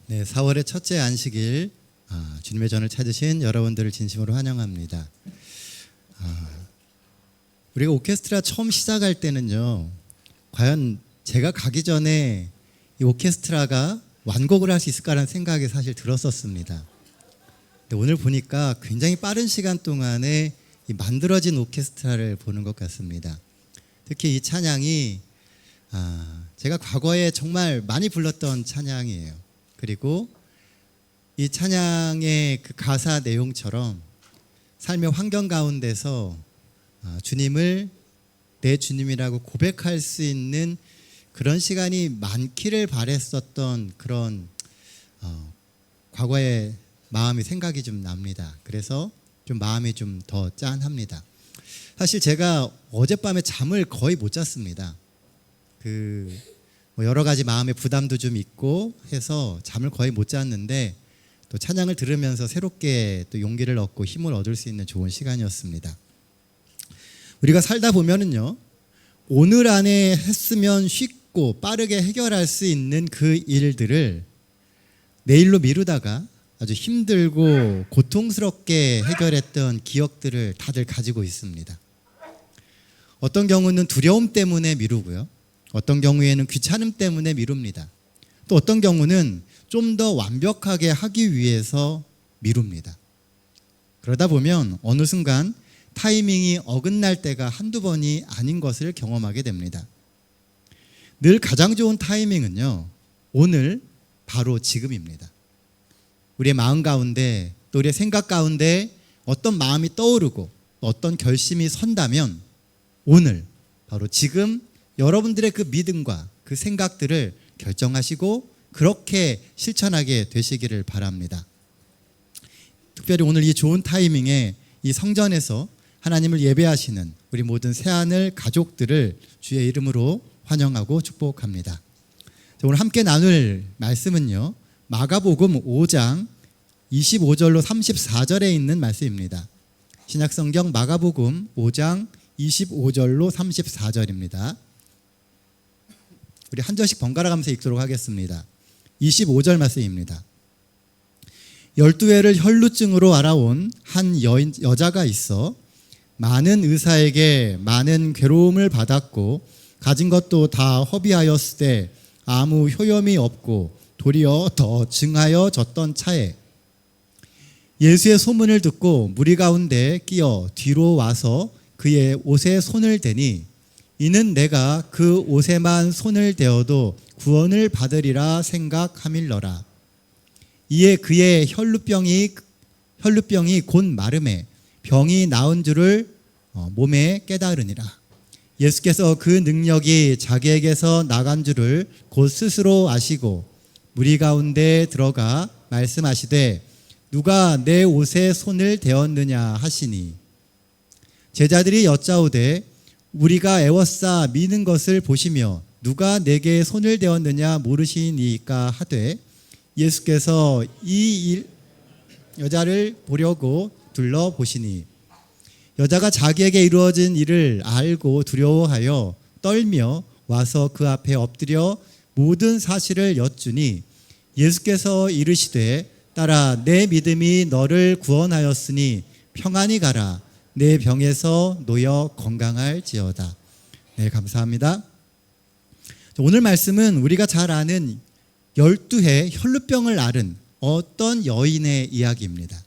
네, 4월의 첫째 안식일 주님의 전을 찾으신 여러분들을 진심으로 환영합니다. 우리가 오케스트라 처음 시작할 때는요, 과연 제가 가기 전에 이 오케스트라가 완곡을 할 수 있을까라는 생각이 사실 들었었습니다. 근데 오늘 보니까 굉장히 빠른 시간 동안에 이 만들어진 오케스트라를 보는 것 같습니다. 특히 이 찬양이 제가 과거에 정말 많이 불렀던 찬양이에요. 그리고 이 찬양의 그 가사 내용처럼 삶의 환경 가운데서 주님을 내 주님이라고 고백할 수 있는 그런 시간이 많기를 바랬었던 그런 과거의 마음이 생각이 좀 납니다. 그래서 좀 마음이 좀 더 짠합니다. 사실 제가 어젯밤에 잠을 거의 못 잤습니다. 여러 가지 마음의 부담도 좀 있고 해서 잠을 거의 못 잤는데 또 찬양을 들으면서 새롭게 또 용기를 얻고 힘을 얻을 수 있는 좋은 시간이었습니다. 우리가 살다 보면은요, 오늘 안에 했으면 쉽고 빠르게 해결할 수 있는 그 일들을 내일로 미루다가 아주 힘들고 고통스럽게 해결했던 기억들을 다들 가지고 있습니다. 어떤 경우는 두려움 때문에 미루고요. 어떤 경우에는 귀찮음 때문에 미룹니다. 또 어떤 경우는 좀 더 완벽하게 하기 위해서 미룹니다. 그러다 보면 어느 순간 타이밍이 어긋날 때가 한두 번이 아닌 것을 경험하게 됩니다. 늘 가장 좋은 타이밍은요, 오늘 바로 지금입니다. 우리의 마음 가운데 또 우리의 생각 가운데 어떤 마음이 떠오르고 어떤 결심이 선다면 오늘 바로 지금 여러분들의 그 믿음과 그 생각들을 결정하시고 그렇게 실천하게 되시기를 바랍니다. 특별히 오늘 이 좋은 타이밍에 이 성전에서 하나님을 예배하시는 우리 모든 새하늘 가족들을 주의 이름으로 환영하고 축복합니다. 오늘 함께 나눌 말씀은요, 마가복음 5장 25절로 34절에 있는 말씀입니다. 신약성경 마가복음 5장 25절로 34절입니다. 우리 한 절씩 번갈아 가면서 읽도록 하겠습니다. 25절 말씀입니다. 12회를 혈루증으로 알아온 한 여자가 있어 많은 의사에게 많은 괴로움을 받았고 가진 것도 다 허비하였으되 아무 효염이 없고 도리어 더 증하여졌던 차에 예수의 소문을 듣고 무리 가운데 끼어 뒤로 와서 그의 옷에 손을 대니 이는 내가 그 옷에만 손을 대어도 구원을 받으리라 생각함일러라. 이에 그의 혈루병이 곧 마름에 병이 나은 줄을 몸에 깨달으니라. 예수께서 그 능력이 자기에게서 나간 줄을 곧 스스로 아시고 무리 가운데 들어가 말씀하시되 누가 내 옷에 손을 대었느냐 하시니 제자들이 여짜오되 우리가 애워싸 미는 것을 보시며 누가 내게 손을 대었느냐 모르시니까 하되 예수께서 이 여자를 보려고 둘러보시니 여자가 자기에게 이루어진 일을 알고 두려워하여 떨며 와서 그 앞에 엎드려 모든 사실을 여쭈니 예수께서 이르시되 따라 내 믿음이 너를 구원하였으니 평안히 가라. 내 병에서 놓여 건강할지어다. 네, 감사합니다. 오늘 말씀은 우리가 잘 아는 12해 혈루병을 앓은 어떤 여인의 이야기입니다.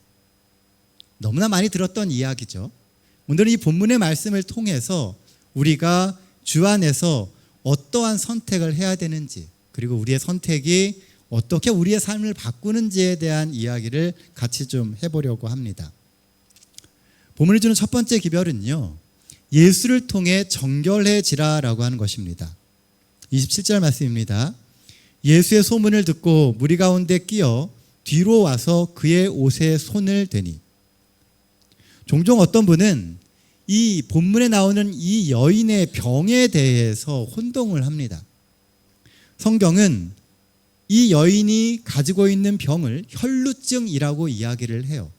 너무나 많이 들었던 이야기죠. 오늘은 이 본문의 말씀을 통해서 우리가 주 안에서 어떠한 선택을 해야 되는지, 그리고 우리의 선택이 어떻게 우리의 삶을 바꾸는지에 대한 이야기를 같이 좀 해보려고 합니다. 본문이 주는 첫 번째 기별은요, 예수를 통해 정결해지라라고 하는 것입니다. 27절 말씀입니다. 예수의 소문을 듣고 무리 가운데 끼어 뒤로 와서 그의 옷에 손을 대니. 종종 어떤 분은 이 본문에 나오는 이 여인의 병에 대해서 혼동을 합니다. 성경은 이 여인이 가지고 있는 병을 혈루증이라고 이야기를 해요.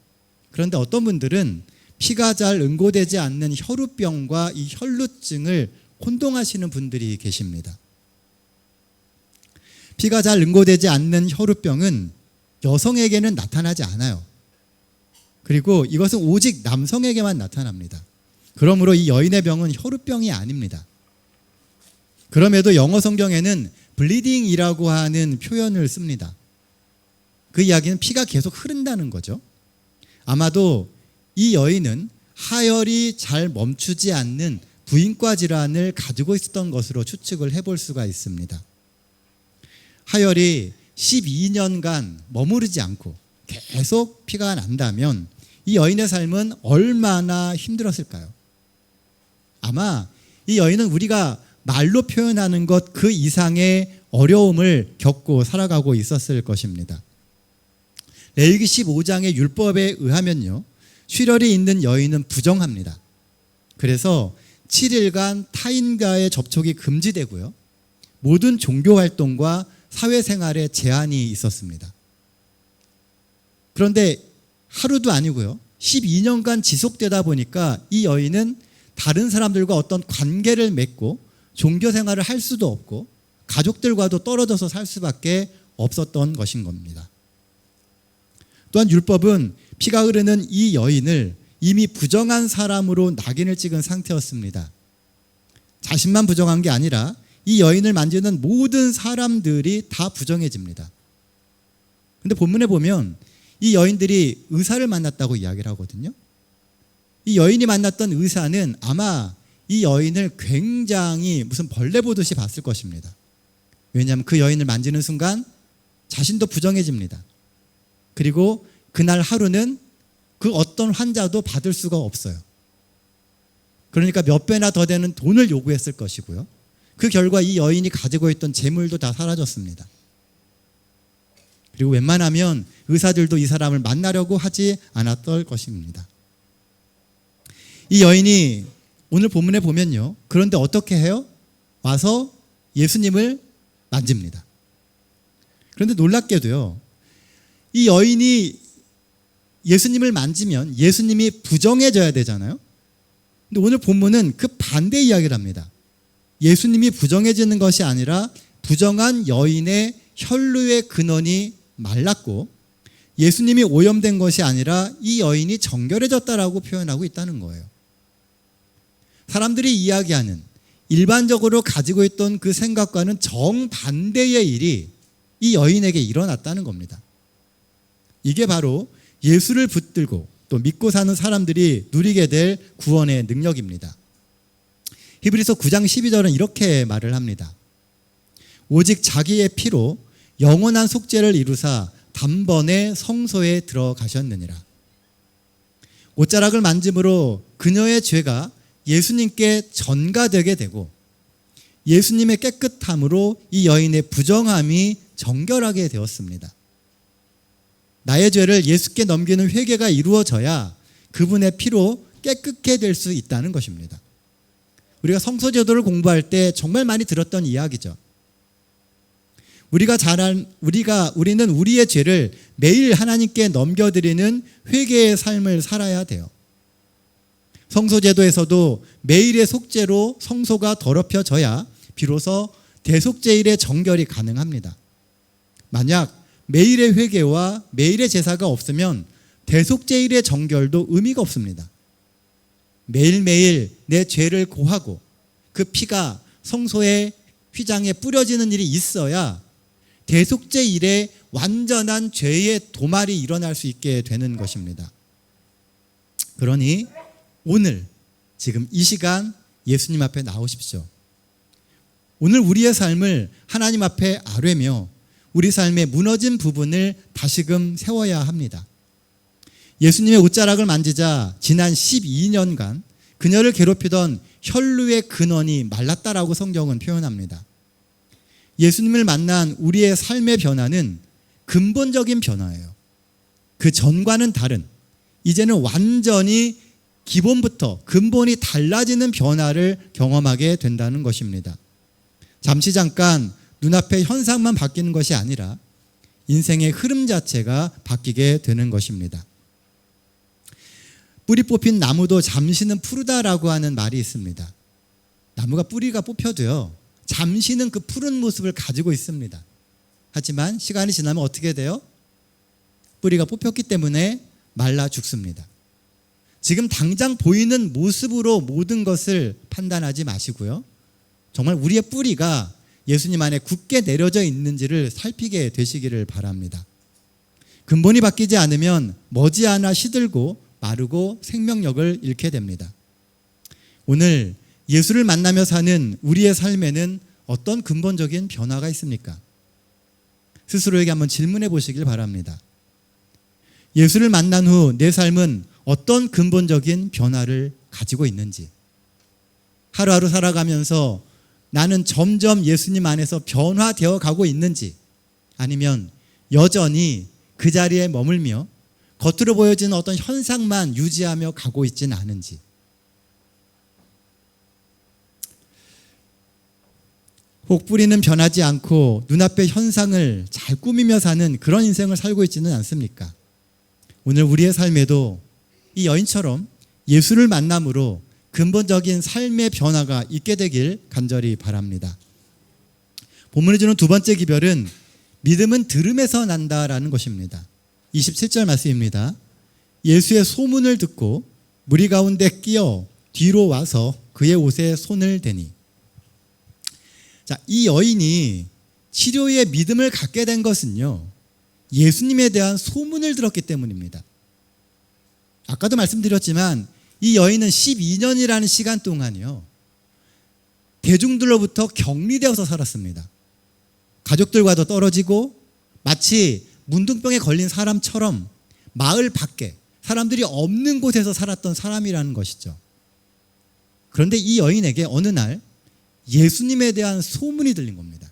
그런데 어떤 분들은 피가 잘 응고되지 않는 혈우병과 이 혈루증을 혼동하시는 분들이 계십니다. 피가 잘 응고되지 않는 혈우병은 여성에게는 나타나지 않아요. 그리고 이것은 오직 남성에게만 나타납니다. 그러므로 이 여인의 병은 혈우병이 아닙니다. 그럼에도 영어 성경에는 bleeding이라고 하는 표현을 씁니다. 그 이야기는 피가 계속 흐른다는 거죠. 아마도 이 여인은 하혈이 잘 멈추지 않는 부인과 질환을 가지고 있었던 것으로 추측을 해볼 수가 있습니다. 하혈이 12년간 머무르지 않고 계속 피가 난다면 이 여인의 삶은 얼마나 힘들었을까요? 아마 이 여인은 우리가 말로 표현하는 것 그 이상의 어려움을 겪고 살아가고 있었을 것입니다. 레위기 15장의 율법에 의하면요, 출혈이 있는 여인은 부정합니다. 그래서 7일간 타인과의 접촉이 금지되고요, 모든 종교 활동과 사회생활에 제한이 있었습니다. 그런데 하루도 아니고요, 12년간 지속되다 보니까 이 여인은 다른 사람들과 어떤 관계를 맺고 종교 생활을 할 수도 없고 가족들과도 떨어져서 살 수밖에 없었던 것인 겁니다. 또한 율법은 피가 흐르는 이 여인을 이미 부정한 사람으로 낙인을 찍은 상태였습니다. 자신만 부정한 게 아니라 이 여인을 만지는 모든 사람들이 다 부정해집니다. 그런데 본문에 보면 이 여인들이 의사를 만났다고 이야기를 하거든요. 이 여인이 만났던 의사는 아마 이 여인을 굉장히 무슨 벌레 보듯이 봤을 것입니다. 왜냐하면 그 여인을 만지는 순간 자신도 부정해집니다. 그리고 그날 하루는 그 어떤 환자도 받을 수가 없어요. 그러니까 몇 배나 더 되는 돈을 요구했을 것이고요. 그 결과 이 여인이 가지고 있던 재물도 다 사라졌습니다. 그리고 웬만하면 의사들도 이 사람을 만나려고 하지 않았던 것입니다. 이 여인이 오늘 본문에 보면요, 그런데 어떻게 해요? 와서 예수님을 만집니다. 그런데 놀랍게도요, 이 여인이 예수님을 만지면 예수님이 부정해져야 되잖아요. 근데 오늘 본문은 그 반대 이야기를 합니다. 예수님이 부정해지는 것이 아니라 부정한 여인의 혈루의 근원이 말랐고 예수님이 오염된 것이 아니라 이 여인이 정결해졌다라고 표현하고 있다는 거예요. 사람들이 이야기하는 일반적으로 가지고 있던 그 생각과는 정반대의 일이 이 여인에게 일어났다는 겁니다. 이게 바로 예수를 붙들고 또 믿고 사는 사람들이 누리게 될 구원의 능력입니다. 히브리서 9장 12절은 이렇게 말을 합니다. 오직 자기의 피로 영원한 속죄를 이루사 단번에 성소에 들어가셨느니라. 옷자락을 만짐으로 그녀의 죄가 예수님께 전가되게 되고 예수님의 깨끗함으로 이 여인의 부정함이 정결하게 되었습니다. 나의 죄를 예수께 넘기는 회개가 이루어져야 그분의 피로 깨끗게 될 수 있다는 것입니다. 우리가 성서제도를 공부할 때 정말 많이 들었던 이야기죠. 우리는 우리의 죄를 매일 하나님께 넘겨드리는 회개의 삶을 살아야 돼요. 성소제도에서도 매일의 속죄로 성소가 더럽혀져야 비로소 대속죄일의 정결이 가능합니다. 만약 매일의 회개와 매일의 제사가 없으면 대속죄일의 정결도 의미가 없습니다. 매일매일 내 죄를 고하고 그 피가 성소의 휘장에 뿌려지는 일이 있어야 대속죄일에 완전한 죄의 도말이 일어날 수 있게 되는 것입니다. 그러니 오늘 지금 이 시간 예수님 앞에 나오십시오. 오늘 우리의 삶을 하나님 앞에 아뢰며 우리 삶의 무너진 부분을 다시금 세워야 합니다. 예수님의 옷자락을 만지자 지난 12년간 그녀를 괴롭히던 혈루의 근원이 말랐다라고 성경은 표현합니다. 예수님을 만난 우리의 삶의 변화는 근본적인 변화예요. 그 전과는 다른, 이제는 완전히 기본부터 근본이 달라지는 변화를 경험하게 된다는 것입니다. 잠깐 눈앞의 현상만 바뀌는 것이 아니라 인생의 흐름 자체가 바뀌게 되는 것입니다. 뿌리 뽑힌 나무도 잠시는 푸르다라고 하는 말이 있습니다. 나무가 뿌리가 뽑혀도요, 잠시는 그 푸른 모습을 가지고 있습니다. 하지만 시간이 지나면 어떻게 돼요? 뿌리가 뽑혔기 때문에 말라 죽습니다. 지금 당장 보이는 모습으로 모든 것을 판단하지 마시고요. 정말 우리의 뿌리가 예수님 안에 굳게 내려져 있는지를 살피게 되시기를 바랍니다. 근본이 바뀌지 않으면 머지않아 시들고 마르고 생명력을 잃게 됩니다. 오늘 예수를 만나며 사는 우리의 삶에는 어떤 근본적인 변화가 있습니까? 스스로에게 한번 질문해 보시길 바랍니다. 예수를 만난 후 내 삶은 어떤 근본적인 변화를 가지고 있는지, 하루하루 살아가면서 나는 점점 예수님 안에서 변화되어 가고 있는지, 아니면 여전히 그 자리에 머물며 겉으로 보여지는 어떤 현상만 유지하며 가고 있지는 않은지. 혹 뿌리는 변하지 않고 눈앞의 현상을 잘 꾸미며 사는 그런 인생을 살고 있지는 않습니까? 오늘 우리의 삶에도 이 여인처럼 예수를 만남으로 근본적인 삶의 변화가 있게 되길 간절히 바랍니다. 본문이 주는 두 번째 기별은 믿음은 들음에서 난다라는 것입니다. 27절 말씀입니다. 예수의 소문을 듣고 무리 가운데 끼어 뒤로 와서 그의 옷에 손을 대니. 자, 이 여인이 치료의 믿음을 갖게 된 것은요, 예수님에 대한 소문을 들었기 때문입니다. 아까도 말씀드렸지만 이 여인은 12년이라는 시간 동안이요, 대중들로부터 격리되어서 살았습니다. 가족들과도 떨어지고 마치 문둥병에 걸린 사람처럼 마을 밖에 사람들이 없는 곳에서 살았던 사람이라는 것이죠. 그런데 이 여인에게 어느 날 예수님에 대한 소문이 들린 겁니다.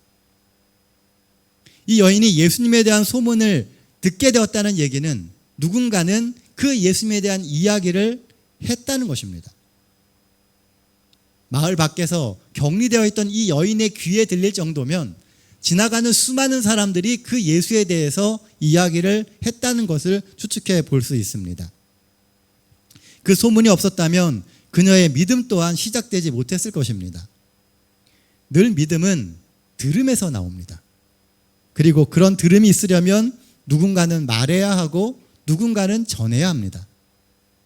이 여인이 예수님에 대한 소문을 듣게 되었다는 얘기는 누군가는 그 예수님에 대한 이야기를 했다는 것입니다. 마을 밖에서 격리되어 있던 이 여인의 귀에 들릴 정도면 지나가는 수많은 사람들이 그 예수에 대해서 이야기를 했다는 것을 추측해 볼 수 있습니다. 그 소문이 없었다면 그녀의 믿음 또한 시작되지 못했을 것입니다. 늘 믿음은 들음에서 나옵니다. 그리고 그런 들음이 있으려면 누군가는 말해야 하고 누군가는 전해야 합니다.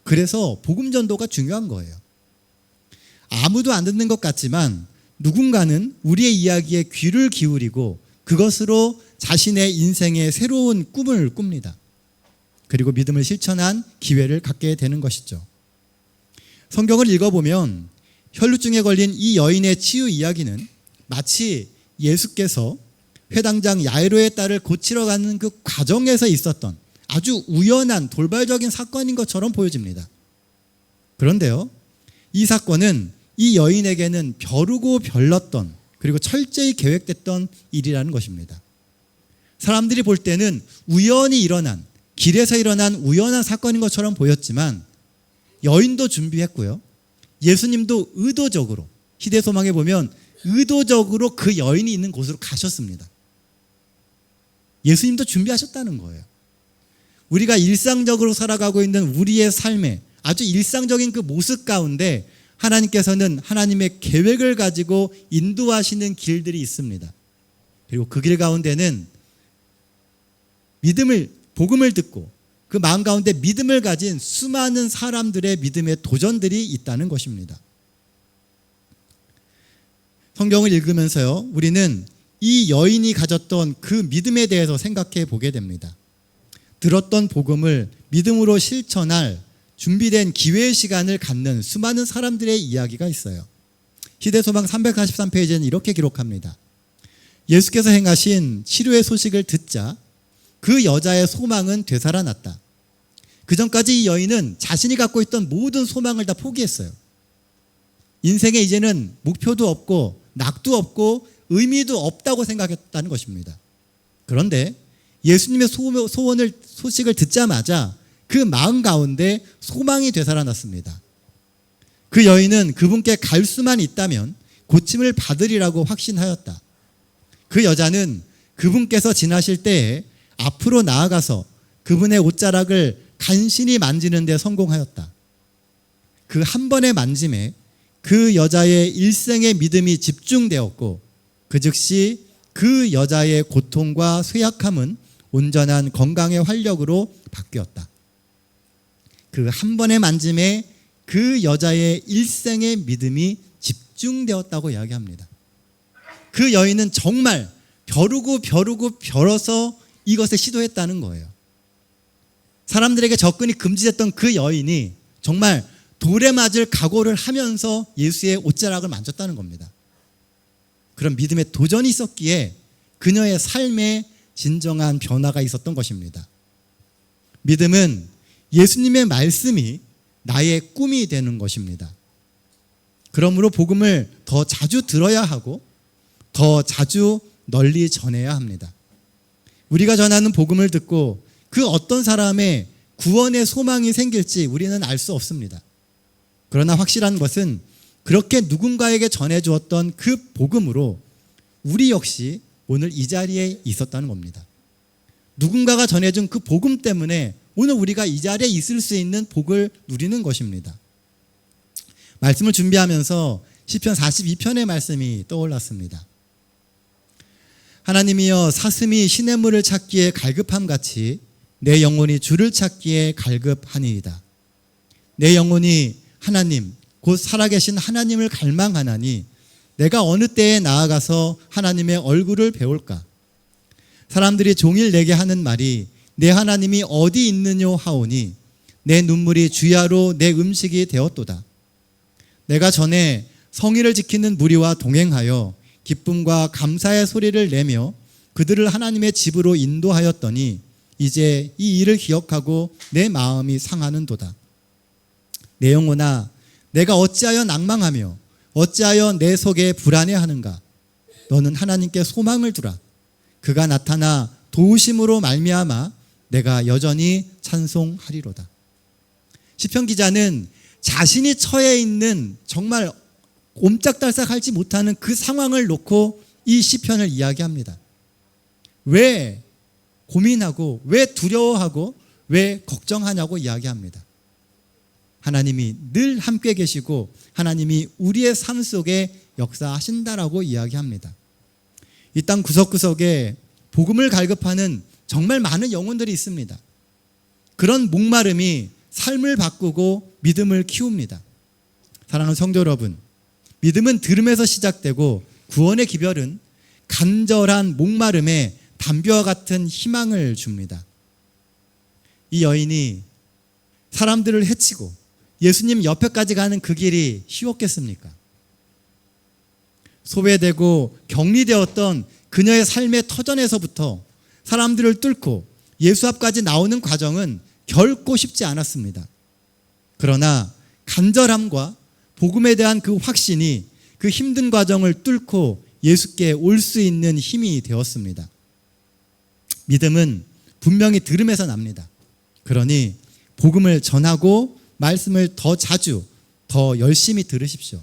그래서 복음 전도가 중요한 거예요. 아무도 안 듣는 것 같지만 누군가는 우리의 이야기에 귀를 기울이고 그것으로 자신의 인생의 새로운 꿈을 꿉니다. 그리고 믿음을 실천한 기회를 갖게 되는 것이죠. 성경을 읽어보면 혈루증에 걸린 이 여인의 치유 이야기는 마치 예수께서 회당장 야이로의 딸을 고치러 가는 그 과정에서 있었던 아주 우연한 돌발적인 사건인 것처럼 보여집니다. 그런데요, 이 사건은 이 여인에게는 벼르고 별렀던, 그리고 철저히 계획됐던 일이라는 것입니다. 사람들이 볼 때는 우연히 일어난, 길에서 일어난 우연한 사건인 것처럼 보였지만 여인도 준비했고요, 예수님도 의도적으로, 희대소망에 보면 의도적으로 그 여인이 있는 곳으로 가셨습니다. 예수님도 준비하셨다는 거예요. 우리가 일상적으로 살아가고 있는 우리의 삶에 아주 일상적인 그 모습 가운데 하나님께서는 하나님의 계획을 가지고 인도하시는 길들이 있습니다. 그리고 그 길 가운데는 복음을 듣고 그 마음 가운데 믿음을 가진 수많은 사람들의 믿음의 도전들이 있다는 것입니다. 성경을 읽으면서요, 우리는 이 여인이 가졌던 그 믿음에 대해서 생각해 보게 됩니다. 들었던 복음을 믿음으로 실천할 준비된 기회의 시간을 갖는 수많은 사람들의 이야기가 있어요. 희대소망 343페이지는 이렇게 기록합니다. 예수께서 행하신 치료의 소식을 듣자 그 여자의 소망은 되살아났다. 그전까지 이 여인은 자신이 갖고 있던 모든 소망을 다 포기했어요. 인생에 이제는 목표도 없고 낙도 없고 의미도 없다고 생각했다는 것입니다. 그런데 예수님의 소식을 듣자마자 그 마음 가운데 소망이 되살아났습니다. 그 여인은 그분께 갈 수만 있다면 고침을 받으리라고 확신하였다. 그 여자는 그분께서 지나실 때에 앞으로 나아가서 그분의 옷자락을 간신히 만지는 데 성공하였다. 그 한 번의 만짐에 그 여자의 일생의 믿음이 집중되었고 그 즉시 그 여자의 고통과 쇠약함은 온전한 건강의 활력으로 바뀌었다. 그 한 번의 만짐에 그 여자의 일생의 믿음이 집중되었다고 이야기합니다. 그 여인은 정말 벼르고 벼러서 이것을 시도했다는 거예요. 사람들에게 접근이 금지됐던 그 여인이 정말 돌에 맞을 각오를 하면서 예수의 옷자락을 만졌다는 겁니다. 그런 믿음의 도전이 있었기에 그녀의 삶에 진정한 변화가 있었던 것입니다. 믿음은 예수님의 말씀이 나의 꿈이 되는 것입니다. 그러므로 복음을 더 자주 들어야 하고 더 자주 널리 전해야 합니다. 우리가 전하는 복음을 듣고 그 어떤 사람의 구원의 소망이 생길지 우리는 알 수 없습니다. 그러나 확실한 것은 그렇게 누군가에게 전해주었던 그 복음으로 우리 역시 오늘 이 자리에 있었다는 겁니다. 누군가가 전해준 그 복음 때문에 오늘 우리가 이 자리에 있을 수 있는 복을 누리는 것입니다. 말씀을 준비하면서 시편 42편의 말씀이 떠올랐습니다. 하나님이여 사슴이 시냇물을 찾기에 갈급함같이 내 영혼이 주를 찾기에 갈급하니이다. 내 영혼이 하나님 곧 살아계신 하나님을 갈망하나니 내가 어느 때에 나아가서 하나님의 얼굴을 배울까? 사람들이 종일 내게 하는 말이 내 하나님이 어디 있느뇨 하오니 내 눈물이 주야로 내 음식이 되었도다. 내가 전에 성의를 지키는 무리와 동행하여 기쁨과 감사의 소리를 내며 그들을 하나님의 집으로 인도하였더니 이제 이 일을 기억하고 내 마음이 상하는도다. 내 영혼아 내가 어찌하여 낭망하며 어찌하여 내 속에 불안해하는가? 너는 하나님께 소망을 두라. 그가 나타나 도우심으로 말미암아 내가 여전히 찬송하리로다. 시편 기자는 자신이 처해 있는 정말 옴짝달싹하지 못하는 그 상황을 놓고 이 시편을 이야기합니다. 왜 고민하고 왜 두려워하고 왜 걱정하냐고 이야기합니다. 하나님이 늘 함께 계시고 하나님이 우리의 삶 속에 역사하신다라고 이야기합니다. 이 땅 구석구석에 복음을 갈급하는 정말 많은 영혼들이 있습니다. 그런 목마름이 삶을 바꾸고 믿음을 키웁니다. 사랑하는 성도 여러분, 믿음은 들음에서 시작되고 구원의 기별은 간절한 목마름에 담벼와 같은 희망을 줍니다. 이 여인이 사람들을 해치고 예수님 옆에까지 가는 그 길이 쉬웠겠습니까? 소외되고 격리되었던 그녀의 삶의 터전에서부터 사람들을 뚫고 예수 앞까지 나오는 과정은 결코 쉽지 않았습니다. 그러나 간절함과 복음에 대한 그 확신이 그 힘든 과정을 뚫고 예수께 올 수 있는 힘이 되었습니다. 믿음은 분명히 들음에서 납니다. 그러니 복음을 전하고 말씀을 더 자주, 더 열심히 들으십시오.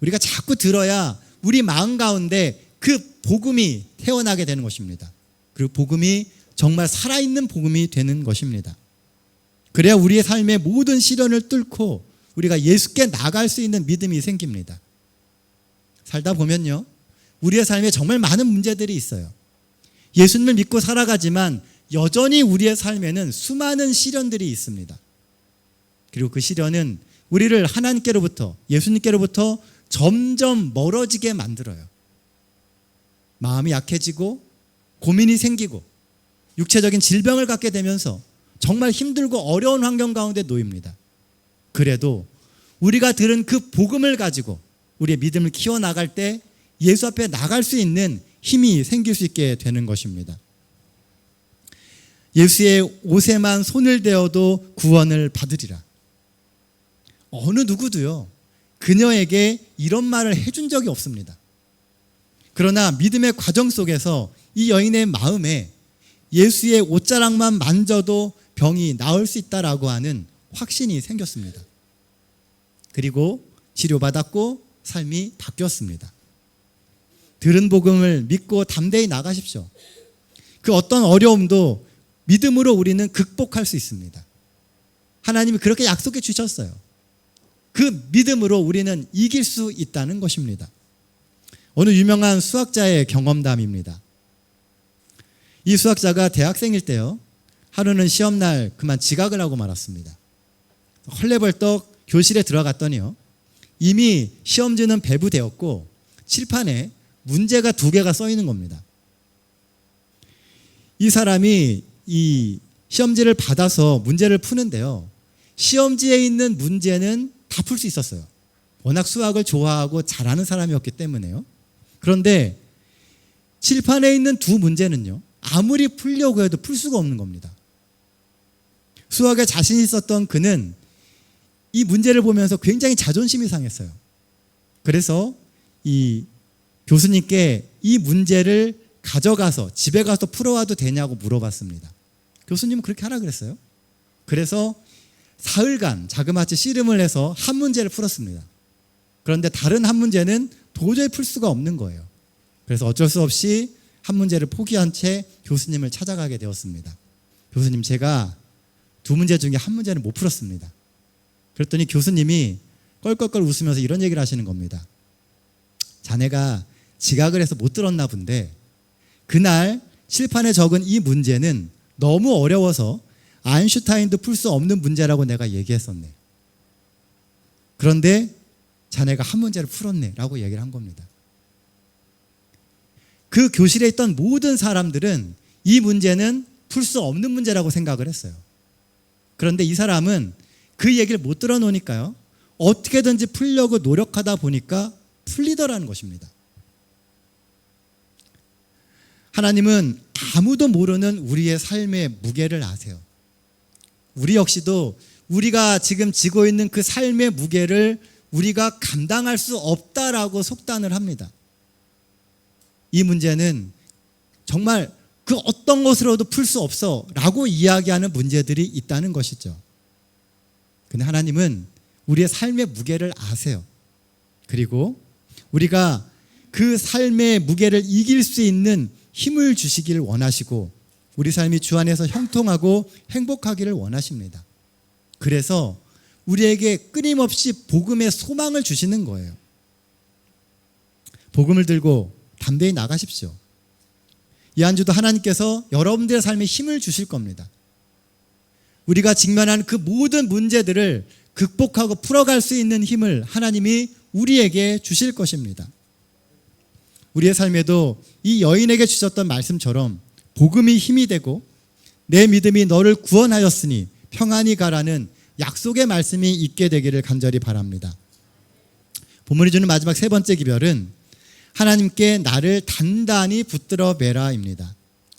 우리가 자꾸 들어야 우리 마음 가운데 그 복음이 태어나게 되는 것입니다. 그리고 복음이 정말 살아있는 복음이 되는 것입니다. 그래야 우리의 삶의 모든 시련을 뚫고 우리가 예수께 나갈 수 있는 믿음이 생깁니다. 살다 보면요, 우리의 삶에 정말 많은 문제들이 있어요. 예수님을 믿고 살아가지만 여전히 우리의 삶에는 수많은 시련들이 있습니다. 그리고 그 시련은 우리를 하나님께로부터, 예수님께로부터 점점 멀어지게 만들어요. 마음이 약해지고 고민이 생기고 육체적인 질병을 갖게 되면서 정말 힘들고 어려운 환경 가운데 놓입니다. 그래도 우리가 들은 그 복음을 가지고 우리의 믿음을 키워나갈 때 예수 앞에 나갈 수 있는 힘이 생길 수 있게 되는 것입니다. 예수의 옷에만 손을 대어도 구원을 받으리라. 어느 누구도요, 그녀에게 이런 말을 해준 적이 없습니다. 그러나 믿음의 과정 속에서 이 여인의 마음에 예수의 옷자락만 만져도 병이 나을 수 있다라고 하는 확신이 생겼습니다. 그리고 치료받았고 삶이 바뀌었습니다. 들은 복음을 믿고 담대히 나가십시오. 그 어떤 어려움도 믿음으로 우리는 극복할 수 있습니다. 하나님이 그렇게 약속해 주셨어요. 그 믿음으로 우리는 이길 수 있다는 것입니다. 어느 유명한 수학자의 경험담입니다. 이 수학자가 대학생일 때요, 하루는 시험날 그만 지각을 하고 말았습니다. 헐레벌떡 교실에 들어갔더니요, 이미 시험지는 배부되었고 칠판에 문제가 2개가 써 있는 겁니다. 이 사람이 이 시험지를 받아서 문제를 푸는데요, 시험지에 있는 문제는 다 풀 수 있었어요. 워낙 수학을 좋아하고 잘하는 사람이었기 때문에요. 그런데 칠판에 있는 2 문제는요, 아무리 풀려고 해도 풀 수가 없는 겁니다. 수학에 자신 있었던 그는 이 문제를 보면서 굉장히 자존심이 상했어요. 그래서 이 교수님께 이 문제를 가져가서 집에 가서 풀어와도 되냐고 물어봤습니다. 교수님은 그렇게 하라 그랬어요. 그래서 사흘간 자그마치 씨름을 해서 한 문제를 풀었습니다. 그런데 다른 한 문제는 도저히 풀 수가 없는 거예요. 그래서 어쩔 수 없이 한 문제를 포기한 채 교수님을 찾아가게 되었습니다. 교수님, 제가 2 문제 중에 한 문제는 못 풀었습니다. 그랬더니 교수님이 껄껄껄 웃으면서 이런 얘기를 하시는 겁니다. 자네가 지각을 해서 못 들었나 본데 그날 칠판에 적은 이 문제는 너무 어려워서 아인슈타인도 풀 수 없는 문제라고 내가 얘기했었네. 그런데 자네가 한 문제를 풀었네 라고 얘기를 한 겁니다. 그 교실에 있던 모든 사람들은 이 문제는 풀 수 없는 문제라고 생각을 했어요. 그런데 이 사람은 그 얘기를 못 들어놓으니까요, 어떻게든지 풀려고 노력하다 보니까 풀리더라는 것입니다. 하나님은 아무도 모르는 우리의 삶의 무게를 아세요. 우리 역시도 우리가 지금 지고 있는 그 삶의 무게를 우리가 감당할 수 없다라고 속단을 합니다. 이 문제는 정말 그 어떤 것으로도 풀 수 없어 라고 이야기하는 문제들이 있다는 것이죠. 근데 하나님은 우리의 삶의 무게를 아세요. 그리고 우리가 그 삶의 무게를 이길 수 있는 힘을 주시기를 원하시고 우리 삶이 주 안에서 형통하고 행복하기를 원하십니다. 그래서 우리에게 끊임없이 복음의 소망을 주시는 거예요. 복음을 들고 담대히 나가십시오. 이 한 주도 하나님께서 여러분들의 삶에 힘을 주실 겁니다. 우리가 직면한 그 모든 문제들을 극복하고 풀어갈 수 있는 힘을 하나님이 우리에게 주실 것입니다. 우리의 삶에도 이 여인에게 주셨던 말씀처럼 복음이 힘이 되고 내 믿음이 너를 구원하였으니 평안히 가라는 약속의 말씀이 있게 되기를 간절히 바랍니다. 본문이 주는 마지막 3번째 기별은 하나님께 나를 단단히 붙들어 매라입니다.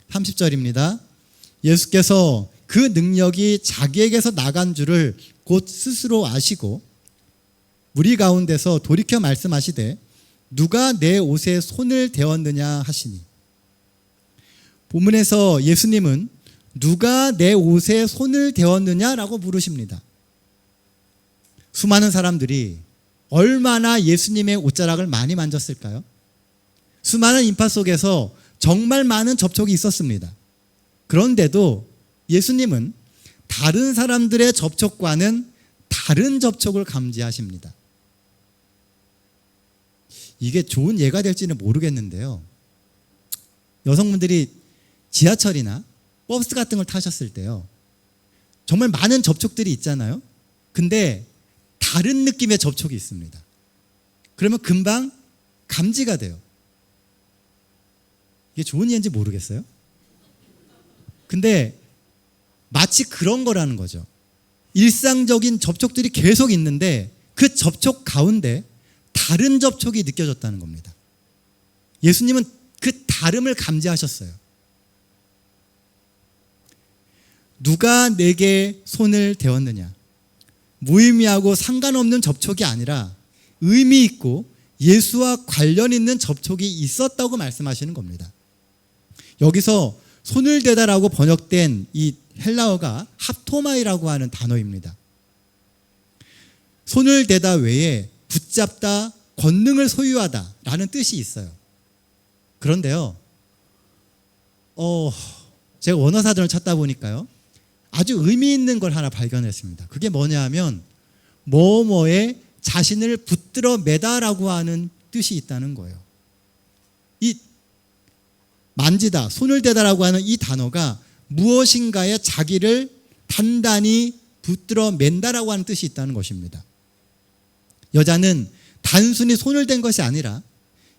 30절입니다. 예수께서 그 능력이 자기에게서 나간 줄을 곧 스스로 아시고 우리 가운데서 돌이켜 말씀하시되 누가 내 옷에 손을 대었느냐 하시니, 본문에서 예수님은 누가 내 옷에 손을 대었느냐라고 물으십니다. 수많은 사람들이 얼마나 예수님의 옷자락을 많이 만졌을까요? 수많은 인파 속에서 정말 많은 접촉이 있었습니다. 그런데도 예수님은 다른 사람들의 접촉과는 다른 접촉을 감지하십니다. 이게 좋은 예가 될지는 모르겠는데요, 여성분들이 지하철이나 버스 같은 걸 타셨을 때요, 정말 많은 접촉들이 있잖아요. 근데 다른 느낌의 접촉이 있습니다. 그러면 금방 감지가 돼요. 이게 좋은 예인지 모르겠어요. 근데 마치 그런 거라는 거죠. 일상적인 접촉들이 계속 있는데 그 접촉 가운데 다른 접촉이 느껴졌다는 겁니다. 예수님은 그 다름을 감지하셨어요. 누가 내게 손을 대었느냐, 무의미하고 상관없는 접촉이 아니라 의미 있고 예수와 관련 있는 접촉이 있었다고 말씀하시는 겁니다. 여기서 손을 대다라고 번역된 이 헬라어가 합토마이라고 하는 단어입니다. 손을 대다 외에 붙잡다, 권능을 소유하다 라는 뜻이 있어요. 그런데요, 제가 원어사전을 찾다 보니까요, 아주 의미 있는 걸 하나 발견했습니다. 그게 뭐냐 하면 뭐뭐에 자신을 붙들어 매다라고 하는 뜻이 있다는 거예요. 이 만지다, 손을 대다라고 하는 이 단어가 무엇인가에 자기를 단단히 붙들어 맨다라고 하는 뜻이 있다는 것입니다. 여자는 단순히 손을 댄 것이 아니라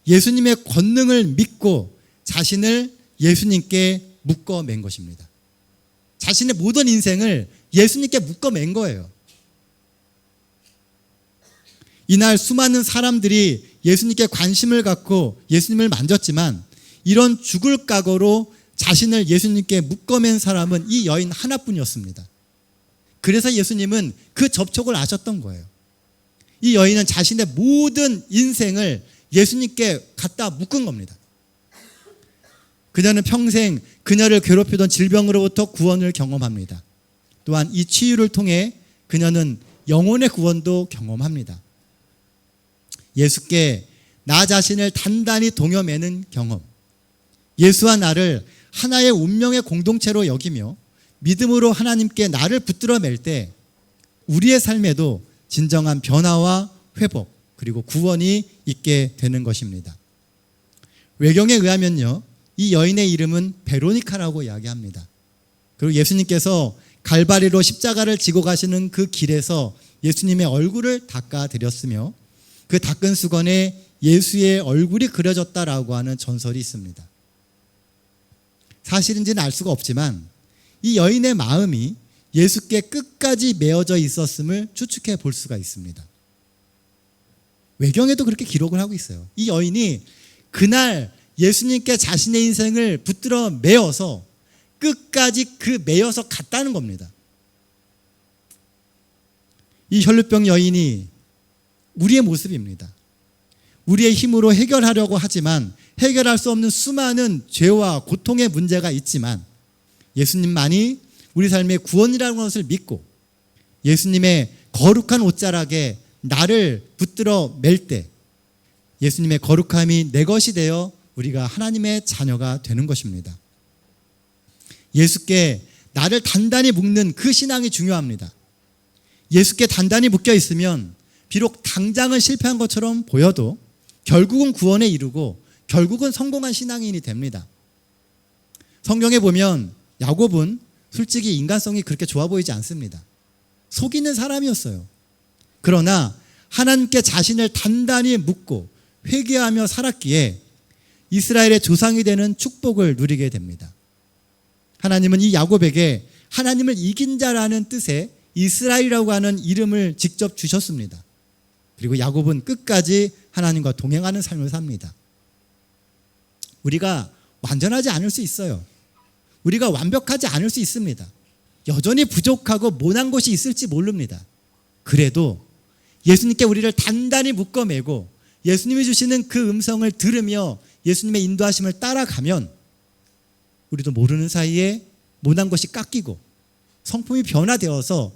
예수님의 권능을 믿고 자신을 예수님께 묶어 맨 것입니다. 자신의 모든 인생을 예수님께 묶어 맨 거예요. 이날 수많은 사람들이 예수님께 관심을 갖고 예수님을 만졌지만 이런 죽을 각오로 자신을 예수님께 묶어맨 사람은 이 여인 하나뿐이었습니다. 그래서 예수님은 그 접촉을 아셨던 거예요. 이 여인은 자신의 모든 인생을 예수님께 갖다 묶은 겁니다. 그녀는 평생 그녀를 괴롭히던 질병으로부터 구원을 경험합니다. 또한 이 치유를 통해 그녀는 영혼의 구원도 경험합니다. 예수께 나 자신을 단단히 동여매는 경험, 예수와 나를 하나의 운명의 공동체로 여기며 믿음으로 하나님께 나를 붙들어 맬 때 우리의 삶에도 진정한 변화와 회복 그리고 구원이 있게 되는 것입니다. 외경에 의하면요, 이 여인의 이름은 베로니카라고 이야기합니다. 그리고 예수님께서 갈바리로 십자가를 지고 가시는 그 길에서 예수님의 얼굴을 닦아드렸으며 그 닦은 수건에 예수의 얼굴이 그려졌다라고 하는 전설이 있습니다. 사실인지는 알 수가 없지만 이 여인의 마음이 예수께 끝까지 메어져 있었음을 추측해 볼 수가 있습니다. 외경에도 그렇게 기록을 하고 있어요. 이 여인이 그날 예수님께 자신의 인생을 붙들어 메어서 끝까지 그 메어서 갔다는 겁니다. 이 혈루병 여인이 우리의 모습입니다. 우리의 힘으로 해결하려고 하지만 해결할 수 없는 수많은 죄와 고통의 문제가 있지만 예수님만이 우리 삶의 구원이라는 것을 믿고 예수님의 거룩한 옷자락에 나를 붙들어 맬 때 예수님의 거룩함이 내 것이 되어 우리가 하나님의 자녀가 되는 것입니다. 예수께 나를 단단히 묶는 그 신앙이 중요합니다. 예수께 단단히 묶여 있으면 비록 당장은 실패한 것처럼 보여도 결국은 구원에 이르고 결국은 성공한 신앙인이 됩니다. 성경에 보면 야곱은 솔직히 인간성이 그렇게 좋아 보이지 않습니다. 속이는 사람이었어요. 그러나 하나님께 자신을 단단히 묶고 회개하며 살았기에 이스라엘의 조상이 되는 축복을 누리게 됩니다. 하나님은 이 야곱에게 하나님을 이긴 자라는 뜻의 이스라엘이라고 하는 이름을 직접 주셨습니다. 그리고 야곱은 끝까지 하나님과 동행하는 삶을 삽니다. 우리가 완전하지 않을 수 있어요. 우리가 완벽하지 않을 수 있습니다. 여전히 부족하고 모난 것이 있을지 모릅니다. 그래도 예수님께 우리를 단단히 묶어매고 예수님이 주시는 그 음성을 들으며 예수님의 인도하심을 따라가면 우리도 모르는 사이에 모난 것이 깎이고 성품이 변화되어서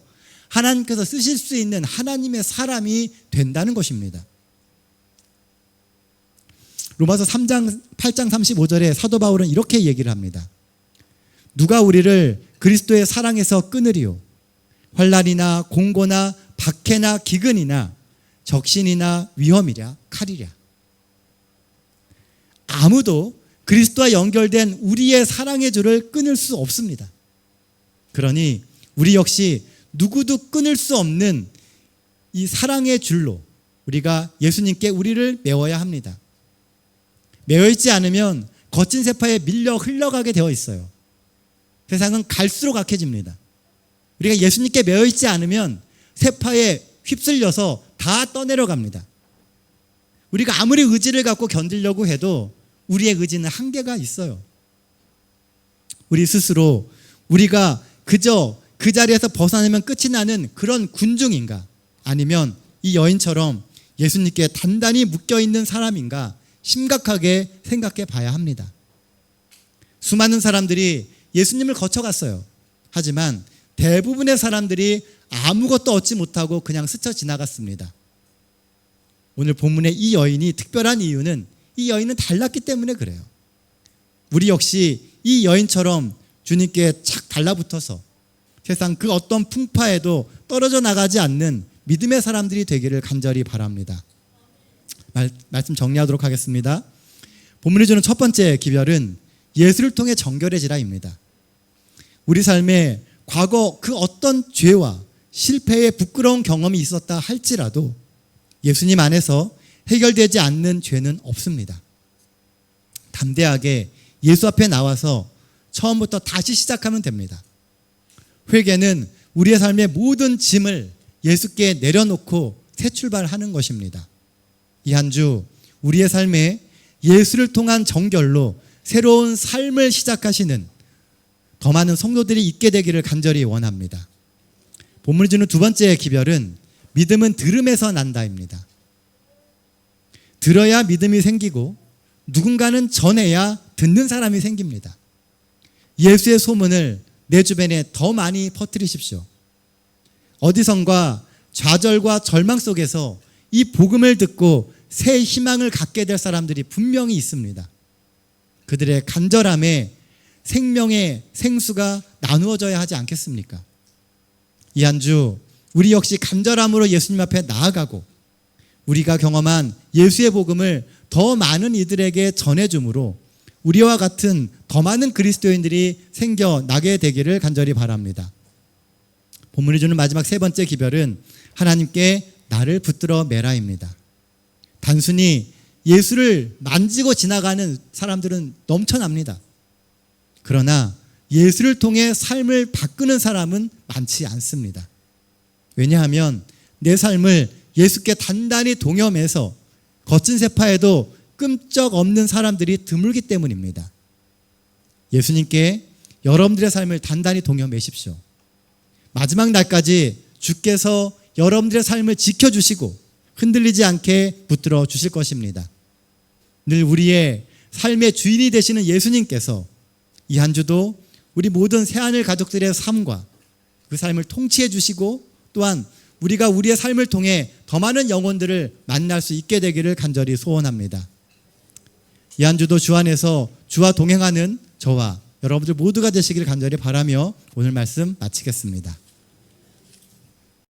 하나님께서 쓰실 수 있는 하나님의 사람이 된다는 것입니다. 로마서 8장 35절에 사도 바울은 이렇게 얘기를 합니다. 누가 우리를 그리스도의 사랑에서 끊으리요? 환난이나 공고나 박해나 기근이나 적신이나 위험이랴 칼이랴. 아무도 그리스도와 연결된 우리의 사랑의 줄을 끊을 수 없습니다. 그러니 우리 역시 누구도 끊을 수 없는 이 사랑의 줄로 우리가 예수님께 우리를 메워야 합니다. 메어있지 않으면 거친 세파에 밀려 흘러가게 되어 있어요. 세상은 갈수록 악해집니다. 우리가 예수님께 메어있지 않으면 세파에 휩쓸려서 다 떠내려갑니다. 우리가 아무리 의지를 갖고 견디려고 해도 우리의 의지는 한계가 있어요. 우리 스스로 우리가 그저 그 자리에서 벗어나면 끝이 나는 그런 군중인가, 아니면 이 여인처럼 예수님께 단단히 묶여있는 사람인가 심각하게 생각해 봐야 합니다. 수많은 사람들이 예수님을 거쳐갔어요. 하지만 대부분의 사람들이 아무것도 얻지 못하고 그냥 스쳐 지나갔습니다. 오늘 본문의 이 여인이 특별한 이유는 이 여인은 달랐기 때문에 그래요. 우리 역시 이 여인처럼 주님께 착 달라붙어서 세상 그 어떤 풍파에도 떨어져 나가지 않는 믿음의 사람들이 되기를 간절히 바랍니다. 말씀 정리하도록 하겠습니다. 본문이 주는 첫 번째 기별은 예수를 통해 정결해지라입니다. 우리 삶에 과거 그 어떤 죄와 실패의 부끄러운 경험이 있었다 할지라도 예수님 안에서 해결되지 않는 죄는 없습니다. 담대하게 예수 앞에 나와서 처음부터 다시 시작하면 됩니다. 회개는 우리의 삶의 모든 짐을 예수께 내려놓고 새 출발하는 것입니다. 이 한 주 우리의 삶에 예수를 통한 정결로 새로운 삶을 시작하시는 더 많은 성도들이 있게 되기를 간절히 원합니다. 본문이 주는 두 번째 기별은 믿음은 들음에서 난다입니다. 들어야 믿음이 생기고 누군가는 전해야 듣는 사람이 생깁니다. 예수의 소문을 내 주변에 더 많이 퍼뜨리십시오. 어디선가 좌절과 절망 속에서 이 복음을 듣고 새 희망을 갖게 될 사람들이 분명히 있습니다. 그들의 간절함에 생명의 생수가 나누어져야 하지 않겠습니까? 이 한 주 우리 역시 간절함으로 예수님 앞에 나아가고 우리가 경험한 예수의 복음을 더 많은 이들에게 전해줌으로 우리와 같은 더 많은 그리스도인들이 생겨나게 되기를 간절히 바랍니다. 본문이 주는 마지막 세 번째 기별은 하나님께 나를 붙들어 매라입니다. 단순히 예수를 만지고 지나가는 사람들은 넘쳐납니다. 그러나 예수를 통해 삶을 바꾸는 사람은 많지 않습니다. 왜냐하면 내 삶을 예수께 단단히 동염해서 거친 세파에도 끔쩍 없는 사람들이 드물기 때문입니다. 예수님께 여러분들의 삶을 단단히 동여매십시오. 마지막 날까지 주께서 여러분들의 삶을 지켜주시고 흔들리지 않게 붙들어 주실 것입니다. 늘 우리의 삶의 주인이 되시는 예수님께서 이 한 주도 우리 모든 새하늘 가족들의 삶과 그 삶을 통치해 주시고 또한 우리가 우리의 삶을 통해 더 많은 영혼들을 만날 수 있게 되기를 간절히 소원합니다. 이 한 주도 주 안에서 주와 동행하는 저와 여러분들 모두가 되시기를 간절히 바라며 오늘 말씀 마치겠습니다.